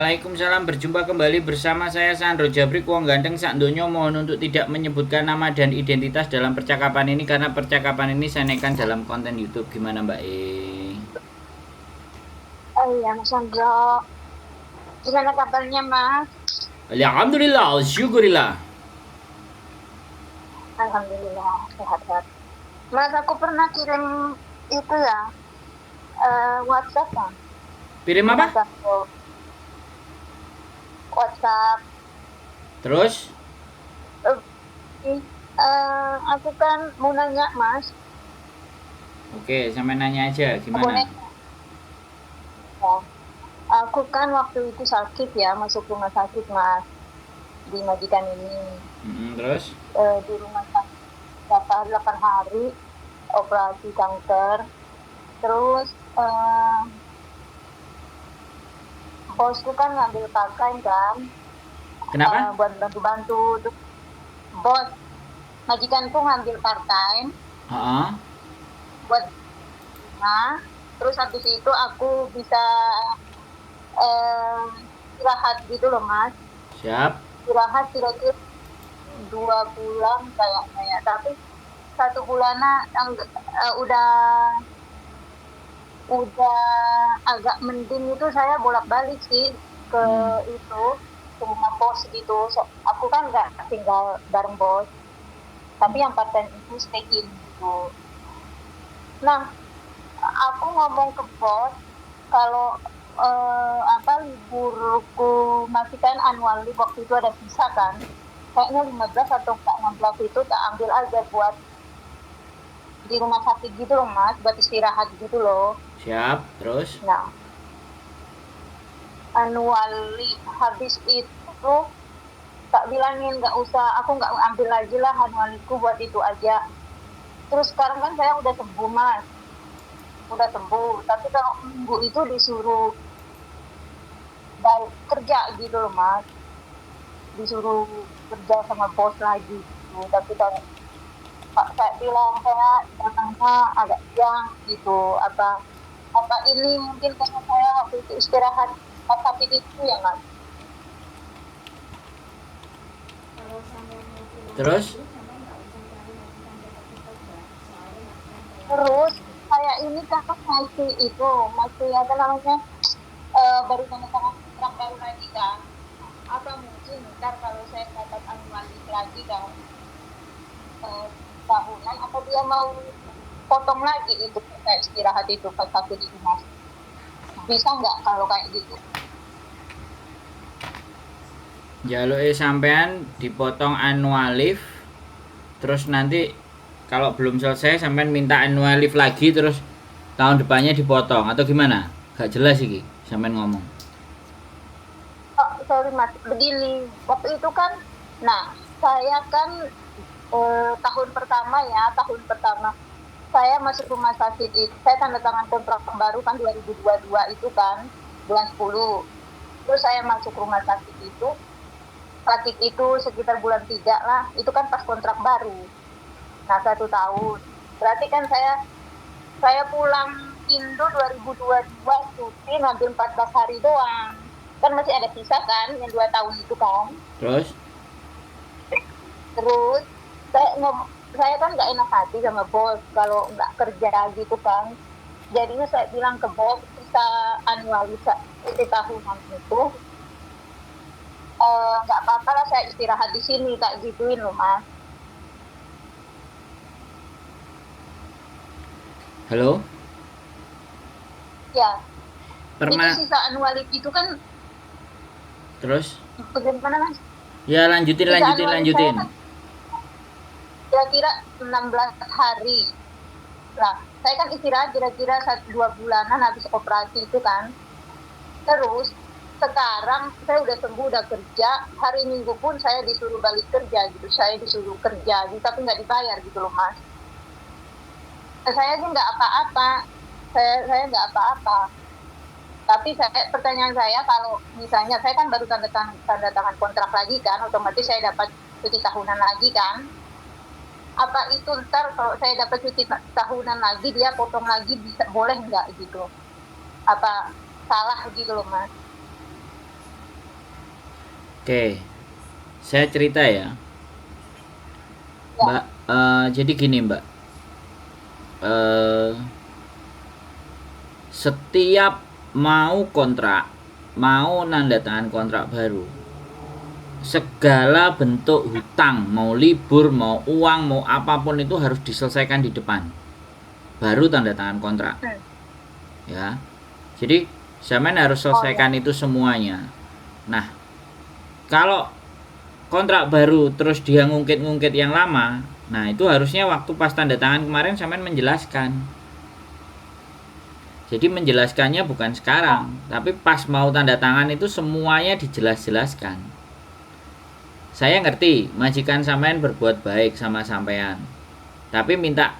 Waalaikumsalam, berjumpa kembali bersama saya Sandro Jabrik Wong Ganteng Sak Donya. Mohon untuk tidak menyebutkan nama dan identitas dalam percakapan ini karena percakapan ini saya naikkan dalam konten YouTube. Gimana Mbak E? Oh iya, Mas Sandro. Gimana kabarnya, Mas? Alhamdulillah, syukurillah. Alhamdulillah, sehat-sehat. Mas, aku pernah kirim itu ya, WhatsApp kan? Pirim Ke apa? Mas Sandro. WhatsApp. Terus? Eh, aku kan mau nanya, Mas. Oke, sampai nanya aja gimana? Boleh? Ya. Aku kan waktu itu sakit ya, masuk rumah sakit, Mas. Di majikan ini. Terus? Di rumah sakit 8 hari, operasi kanker. Terus, bosku kan ngambil pakaian kan, Kenapa? buat bantu-bantu. Terus bos majikanku ngambil part time Heeh. buat rumah. Terus habis itu aku bisa istirahat gitu loh, Mas. Siap. Istirahat kira-kira 2 bulan kayaknya ya. Tapi 1 bulanan udah agak mending. Itu saya bolak-balik sih ke itu, ke rumah bos gitu. Aku kan nggak tinggal bareng bos, tapi yang part time itu stay in gitu. Nah, aku ngomong ke bos kalau liburku masih kan annual leave, waktu itu ada visa kan, kayaknya 15 atau 16 itu tak ambil aja buat di rumah sakit gitu loh, Mas, buat istirahat gitu loh. Siap. Terus? Nah, annual leave habis itu tak bilangin nggak usah, aku nggak ambil lagi lah annual leave-ku buat itu aja. Terus sekarang kan saya udah sembuh, Mas, udah sembuh, tapi kalau minggu itu disuruh balik kerja gitu loh, Mas, disuruh kerja sama bos lagi gitu. Tapi kalau Pak saya bilang saya datangnya agak siang gitu, apa ini mungkin karena saya waktu itu istirahat pas sakit itu ya, Mas. Terus? Terus saya ini kan masih apa namanya, baru tanda tangan kontrak baru lagi kan. Apa mungkin ntar kalau saya dapat annual leave lagi kan, tahunan, apa dia mau potong lagi itu kayak istirahat itu pas sakit itu, Mas? Bisa nggak kalau kayak gitu? Jaluke sampean dipotong annual leave, terus nanti kalau belum selesai sampean minta annual leave lagi, terus tahun depannya dipotong atau gimana? Gak jelas iki sampean ngomong. Oh, sorry, Mas, begini, waktu itu kan, nah saya kan tahun pertama saya masuk rumah sakit itu, saya tanda tangan kontrak baru kan 2022 itu kan, bulan 10. Terus saya masuk rumah sakit itu sekitar bulan 3 lah, itu kan pas kontrak baru. Nah, 1 tahun. Berarti kan saya pulang Indo 2022 cuti ngambil 14 hari doang. Kan masih ada sisa kan yang 2 tahun itu kan. Terus? Terus saya kan nggak enak hati sama bos kalau nggak kerja gitu kan. Jadinya saya bilang ke bos, bisa anualisa itu tahunan itu, nggak apa-apa lah saya istirahat di sini, tak gituin loh, Mas. Halo? Ya, itu Perma sisa anualit itu kan terus? bagaimana, Mas? Ya lanjutin Sisa lanjutin anualit saya lanjutin. kan kira-kira 16 hari. Nah, saya kan istirahat kira-kira 1-2 bulanan habis operasi itu kan. Terus sekarang saya udah sembuh, udah kerja. Hari Minggu pun saya disuruh balik kerja gitu. Saya disuruh kerja gitu, tapi nggak dibayar gitu loh, Mas. Saya sih nggak apa-apa. Saya nggak apa-apa. Tapi pertanyaan saya, kalau misalnya saya kan baru tanda tangan kontrak lagi kan, otomatis saya dapat cuti tahunan lagi kan. Apa itu ntar kalau saya dapat cuti tahunan lagi dia potong lagi, bisa boleh nggak gitu? Apa salah gitu loh, Mas? Oke, saya cerita ya, Ya. Mbak. Jadi gini, Mbak. Eh, Setiap mau kontrak, mau nanda tangan kontrak baru, segala bentuk hutang, mau libur, mau uang, mau apapun itu harus diselesaikan di depan, baru tanda tangan kontrak. Ya, jadi zaman harus selesaikan itu semuanya. Nah, kalau kontrak baru terus dia ngungkit-ngungkit yang lama, nah itu harusnya waktu pas tanda tangan kemarin sampean menjelaskan. Jadi menjelaskannya bukan sekarang, tapi pas mau tanda tangan itu semuanya dijelas-jelaskan. Saya ngerti majikan sampean berbuat baik sama sampean, tapi minta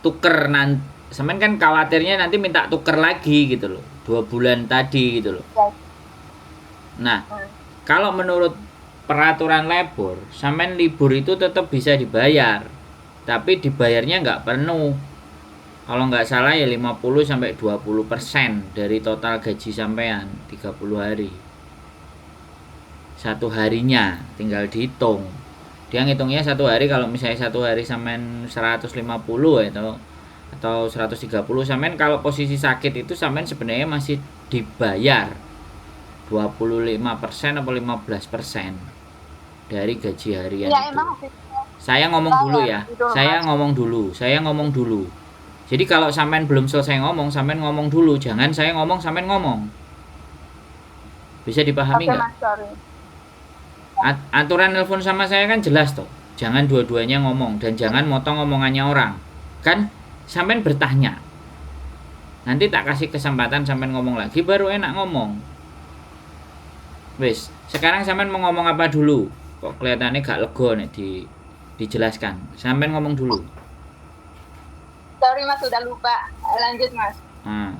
tuker nanti, sampean kan khawatirnya nanti minta tuker lagi gitu loh, 2 bulan tadi gitu loh. Ya. Nah, kalau menurut peraturan labor, sampean libur itu tetap bisa dibayar, tapi dibayarnya nggak penuh. Kalau nggak salah ya 50-20% dari total gaji sampean 30 hari. Satu harinya tinggal dihitung. Dia ngitungnya satu hari, kalau misalnya satu hari sampean 150 atau 130, sampean kalau posisi sakit itu sampean sebenarnya masih dibayar 25% atau 15% dari gaji harian Ya itu. emang Saya ngomong dulu ya. gitu loh, Saya Mas. ngomong dulu. Jadi kalau sampean belum selesai ngomong, sampean ngomong dulu. Jangan saya ngomong, sampean ngomong. Bisa dipahami Oke nggak? Mas, sorry. Aturan nelpon sama saya kan jelas toh. Jangan dua-duanya ngomong dan jangan motong omongannya orang. Kan sampean bertanya. Nanti tak kasih kesempatan sampean ngomong lagi, baru enak ngomong. Wes, sekarang sampean mau ngomong apa dulu? Kok kelihatannya gak lego nih dijelaskan. Sampean ngomong dulu. Sorry Mas, udah lupa. Lanjut Mas. Nah,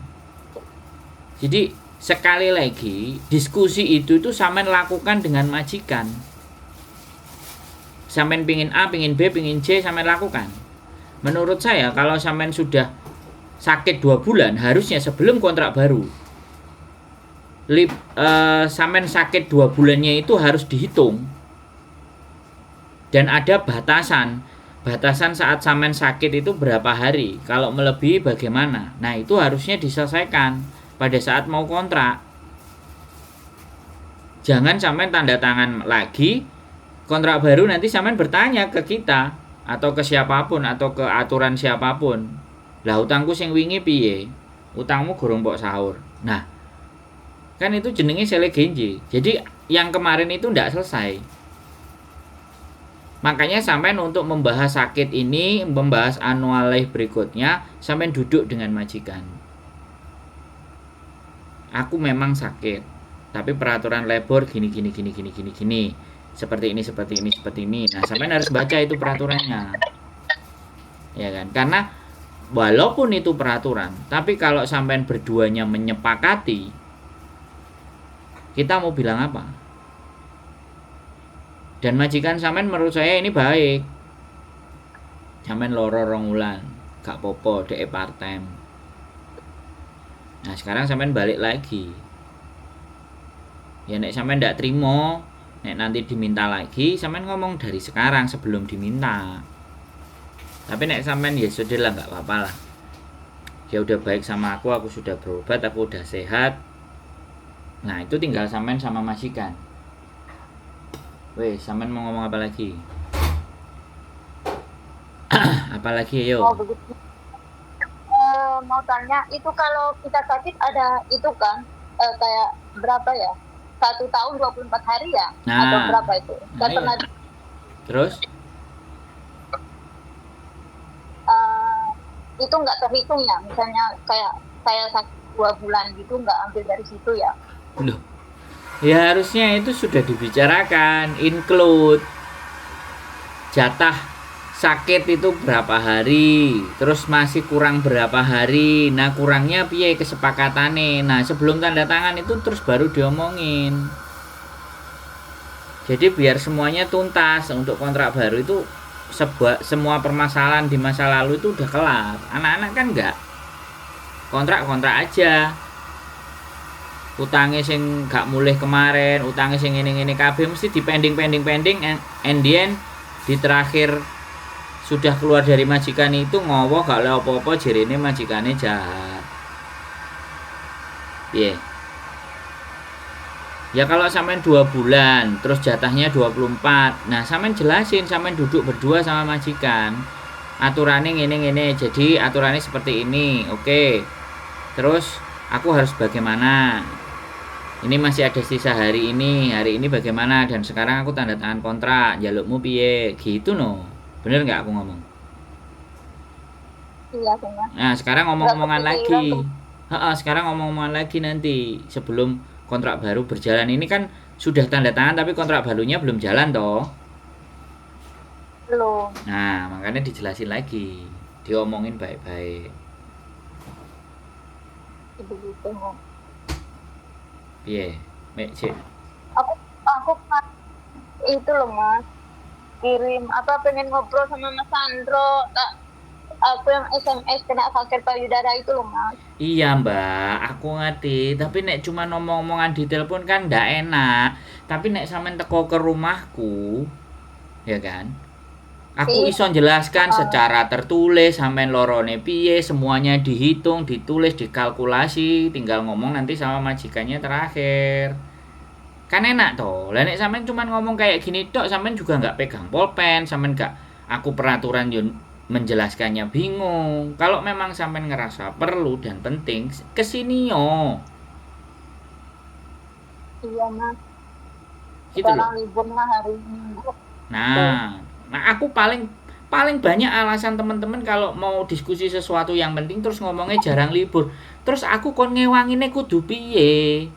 jadi sekali lagi diskusi itu sampean lakukan dengan majikan. Sampean pingin A, pingin B, pingin C, sampean lakukan. Menurut saya kalau sampean sudah sakit 2 bulan, harusnya sebelum kontrak baru, sampean sakit 2 bulannya itu harus dihitung. Dan ada batasan saat sampean sakit itu berapa hari, kalau melebihi bagaimana. Nah itu harusnya diselesaikan pada saat mau kontrak. Jangan sampean tanda tangan lagi kontrak baru, nanti sampean bertanya ke kita atau ke siapapun atau ke aturan siapapun, lah utangku sing wingi piye, utangmu gorong mbok sahur. Nah kan itu jenenge sele genji. Jadi yang kemarin itu ndak selesai. Makanya sampean untuk membahas sakit ini, membahas annual leave berikutnya, sampean duduk dengan majikan. Aku memang sakit, tapi peraturan labor gini. Seperti ini. Nah, sampean harus baca itu peraturannya. Ya kan? Karena walaupun itu peraturan, tapi kalau sampean berduanya menyepakati, kita mau bilang apa? Dan majikan sampean menurut saya ini baik. Sampean loro 2 wulan, gak popo, dek part time. Nah sekarang sampean balik lagi. Ya nek sampean ndak terima, nek nanti diminta lagi, sampean ngomong dari sekarang sebelum diminta. Tapi nek sampean ya sudah lah, nggak apa-apa lah. Dia udah baik sama aku sudah berobat, aku udah sehat. Nah itu tinggal sampean sama majikan. Weh, sampean mau ngomong apa lagi? Apalagi yo? Oh begitu. Mau tanya, itu kalau kita sakit ada itu kan, kayak berapa ya? 1 tahun 24 hari ya? Nah, atau berapa itu? Nah, iya. Pernah Terus? Itu nggak terhitung ya? Misalnya kayak saya sakit 2 bulan gitu, nggak ambil dari situ ya? Loh, ya harusnya itu sudah dibicarakan, include jatah sakit itu berapa hari, terus masih kurang berapa hari. Nah kurangnya piye kesepakatannya. Nah sebelum tanda tangan itu terus baru diomongin. Jadi biar semuanya tuntas untuk kontrak baru itu, semua permasalahan di masa lalu itu udah kelar. Anak-anak kan enggak, kontrak aja, utange sing gak mulih kemarin, utange sing ngene-ngene kabeh mesti dipending and then di terakhir sudah keluar dari majikan itu ngowoh gak oleh apa-apa jerene majikane jahat. Piye? Ya kalau sampean 2 bulan terus jatahnya 24. Nah, sampean jelasin, sampean duduk berdua sama majikan. Aturannya ngene-ngene. Jadi aturannya seperti ini. Oke. Terus aku harus bagaimana? Ini masih ada sisa hari ini bagaimana, dan sekarang aku tanda tangan kontrak, jalukmu piye, gitu no. Bener nggak aku ngomong? Iya, benar. Nah, sekarang ngomong-ngomongan lagi. Sekarang ngomong-ngomongan lagi nanti sebelum kontrak baru berjalan. Ini kan sudah tanda tangan tapi kontrak barunya belum jalan toh. Belum. Nah, makanya dijelasin lagi, diomongin baik-baik. Begitu. Piye? Mek cek. Aku itu loh Mas, kirim apa pengen ngobrol sama Mas Sandro, aku yang SMS kena kanker payudara itu loh Mas. Iya Mbak, aku ngerti. Tapi nek cuma ngomong-ngomongan di telepon kan ndak enak. Tapi nek sampean teko ke rumahku, ya kan? Aku iso jelaskan secara tertulis sampean lorone piye, semuanya dihitung, ditulis, dikalkulasi, tinggal ngomong nanti sama majikannya terakhir. Kan enak toh. Lah nek sampean cuma ngomong kayak gini tok, sampean juga nggak pegang pulpen, sampean nggak aku peraturan yo menjelaskannya bingung. Kalau memang sampean ngerasa perlu dan penting, kesini yo. Iya Mas. Gitu loh. Sekarang libur mah hari Minggu. Nah aku paling banyak alasan teman-teman kalau mau diskusi sesuatu yang penting terus ngomongnya jarang libur. Terus aku kon ngewangine kudu piye?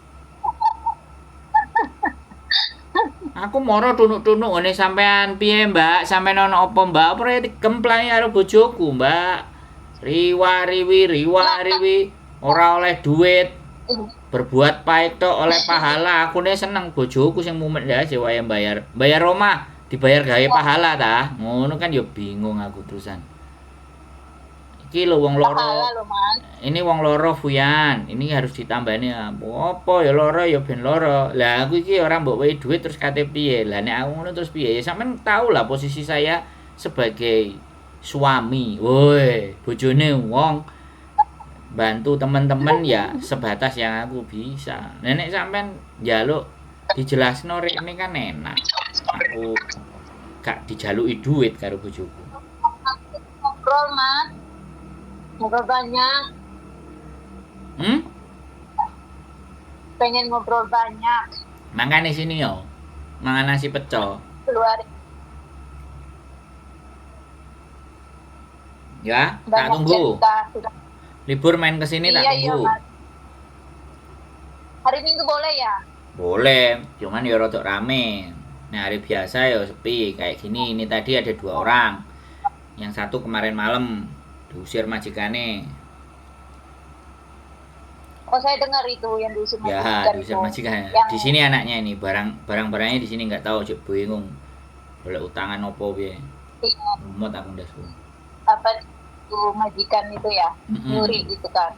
Aku moro tunuk-tunuk ngene sampean piye, Mbak? Sampean ono apa, Mbak? Apa digemplani karo bojoku, Mbak? Riwa-riwi ora oleh duit. Berbuat pahit tok oleh pahala. Aku ne seneng bojoku sing mumet ya aja wae bayar. Bayar omah dibayar gawe pahala ta. Ngono kan ya bingung aku terusan. Iki lho wong loro. Ini wong loro Fuyan, ini harus ditambani apa ya loro ya ben loro. Lah aku iki ora mbok wehi duit terus kate piye. Lah nek aku ngono terus piye? Ya sampean tahu lah posisi saya sebagai suami. Woi, bojone wong bantu teman-teman ya sebatas yang aku bisa. Nenek sampean njaluk dijelasno rek ini kan enak. Aku gak dijaluki duit karo bojoku. Ngobrol, Mas. Ngobrol banyak. Pengen ngobrol banyak. Mangane sini yo. Mangan nasi pecel. Keluar. Ya, tak tunggu. Libur main ke sini tak tunggu. Iya, hari Minggu boleh ya? Boleh, cuman ya rodok rame. Nah, hari biasa ya sepi kayak gini. Ini tadi ada 2 orang. Yang satu kemarin malam diusir majikane. Oh, saya dengar itu yang diusir majikan. Ya, diusir majikan. Di sini anaknya ini, barang-barangnya di sini nggak tahu, cek bingung. Boleh utangan opo piye. Mumet aku ndasku. Apa itu majikan itu ya? Nyuri gitu kan.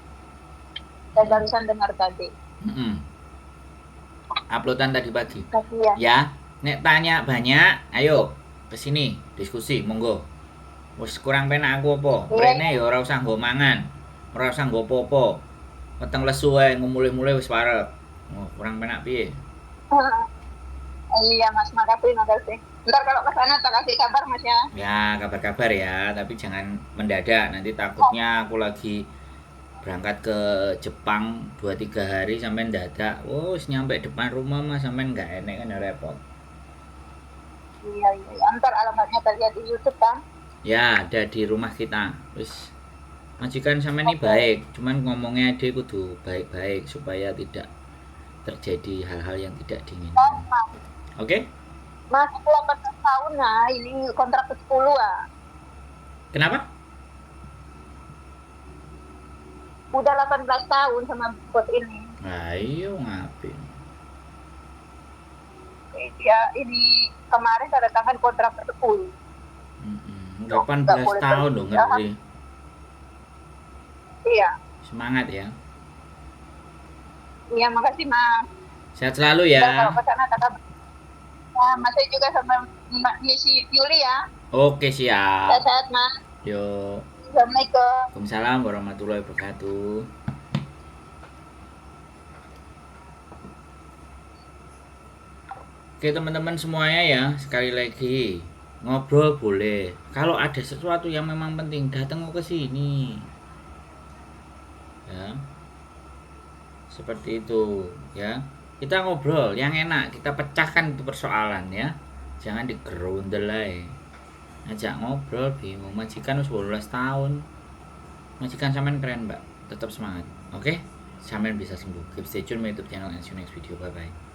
Saya barusan dengar tadi. Uploadan tadi pagi. Ya. Nek tanya banyak, ayo ke sini diskusi, monggo. Wis kurang penak aku apa? Rene ya ora usah nggo mangan. Ora usah nggo apa-apa. Weteng lesu wae ngumule-mule wis parek. Oh, kurang penak piye? Iya Mas, makasih. Ntar kalau ke sana tak kasih kabar Mas ya. Ya, kabar-kabar ya, tapi jangan mendadak. Nanti takutnya aku lagi berangkat ke Jepang 2-3 hari sampai mendadak. Oh, nyampe depan rumah Mas sampai enggak enak kan repot. Iya. Ntar alamatnya terlihat di YouTube kan? Ya, ada di rumah kita. Wis majikan sama ini baik, cuman ngomongnya dia kudu baik-baik supaya tidak terjadi hal-hal yang tidak diinginkan. Oke? Masih 18 tahun nah, ini kontrak ke-10 ah. Kenapa? Udah 18 tahun sama bos ini. Ayo ngapain? Ya, ini kemarin tanda tangan kontrak ke-10. 18 tahun dong ngerti. Iya. Semangat ya. Iya, makasih Mas. Sehat selalu Ntar kalau ya. ke sana kakak, ya, Mas juga sama Mbak Misi Yuli ya. Oke, siap. Sehat-sehat Mas. Yuk. Assalamualaikum. Waalaikumsalam warahmatullahi wabarakatuh. Oke teman-teman semuanya ya, sekali lagi ngobrol boleh. Kalau ada sesuatu yang memang penting, datang ke sini. Ya, seperti itu ya. Kita ngobrol yang enak, kita pecahkan itu persoalan ya. Jangan digerundel aja. Ajak ngobrol, bingung. Majikan udah 12 tahun. Majikan sampean keren, Mbak. Tetap semangat. Oke? Sampean bisa sembuh. Keep stay tune my YouTube channel and see you next video. Bye bye.